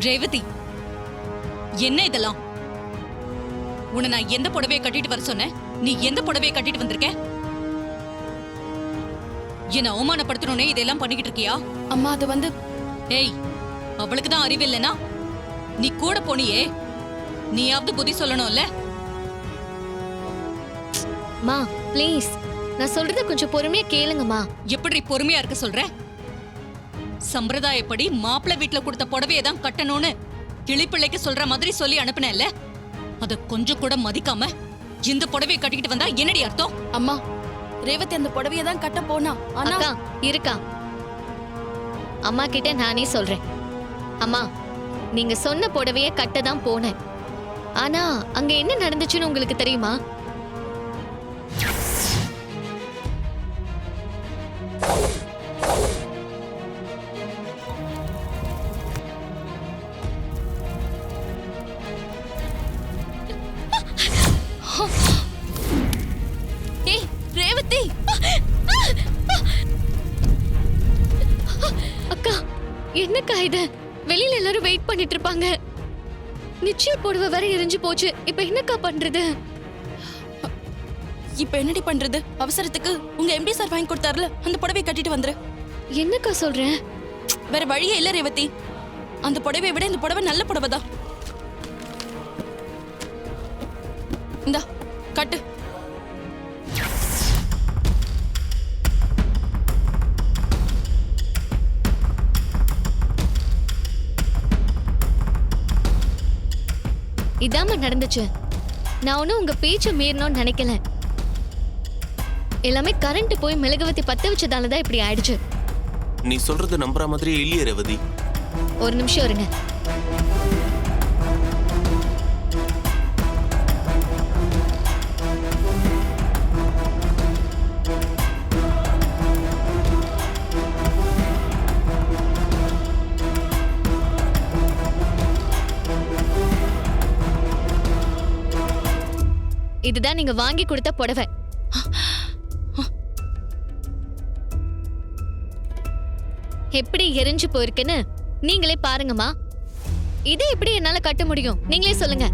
ரேவதி, என்ன இதெல்லாம்? உன்னை நான் எந்த புடவையை கட்டிட்டு வர சொன்னேன்? நீ எந்த புடவையை கட்டிட்டு வந்திருக்க? என்ன அவமானப்படுத்தணும்னே இதெல்லாம் பண்ணிக்கிட்டு இருக்கியா? அம்மா அது வந்து ஏய், அவளுக்கு தான் அறிவு இல்லைனா நீ கூட போனியே, நீயாவது புத்தி சொல்லணும்ல? மா ப்ளீஸ், நான் சொல்றத கொஞ்சம் பொறுமையா கேளுங்கம்மா. எப்படி பொறுமையா இருக்க சொல்ற? சம்பிரதாயப்படி மாப்பிள்ளை வீட்டுல கொடுத்த புடவையை தான் கட்டணும்னு கிளிப்பிள்ளைக்கு சொல்ற மாதிரி சொல்லி அனுப்புனேன்ல, அத கொஞ்சம் கூட மதிக்காம இந்த புடவையை கட்டிக்கிட்டு வந்தா என்னடி அர்த்தம்? அம்மா, ரேவதி அந்த புடவையை தான் கட்ட போனா. ஆனா அக்கா இருக்கா, அம்மா கிட்ட நானே சொல்றேன். அம்மா, நீங்க சொன்ன புடவைய கட்ட தான் போனேன். ஆனா அங்க என்ன நடந்துச்சுன்னு உங்களுக்கு தெரியுமா? ஏய் ரேவதி, அக்கா என்னக்கா இது? வெளியில எல்லாரும் வெயிட் பண்ணிட்டு இருப்பாங்க. நிச்சய புடவை வரை எரிஞ்சு போச்சு. இப்ப என்னக்கா பண்றது? இப்ப என்னடி பண்றது? அவசரத்துக்கு உங்க எம்டி சார் வாங்கி கொடுத்தாருல, அந்த புடவையை கட்டிட்டு வந்துரு. என்னக்கா சொல்றேன்? வேற வழியே இல்ல ரேவதி. அந்த புடவையை விட இந்த புடவை நல்ல புடவை தான். இந்தா கட்டு. இதாம நடந்துச்சு. நான் ஒன்னும் உங்க பேச்ச மீறணும்னு நினைக்கல. எல்லாமே கரண்ட் போய் மெழுகுவத்தி பத்த வச்சதாலதான் இப்படி ஆயிடுச்சு. நீ சொல்றது நம்புற மாதிரியே இல்லையே ரேவதி. ஒரு நிமிஷம் இருங்க. இதுதான் நீங்க வாங்கி கொடுத்த புடவை. எப்படி எரிஞ்சு போயிருக்குன்னு நீங்களே பாருங்கம்மா. இதை எப்படி என்னால கட்ட முடியும்? நீங்களே சொல்லுங்க.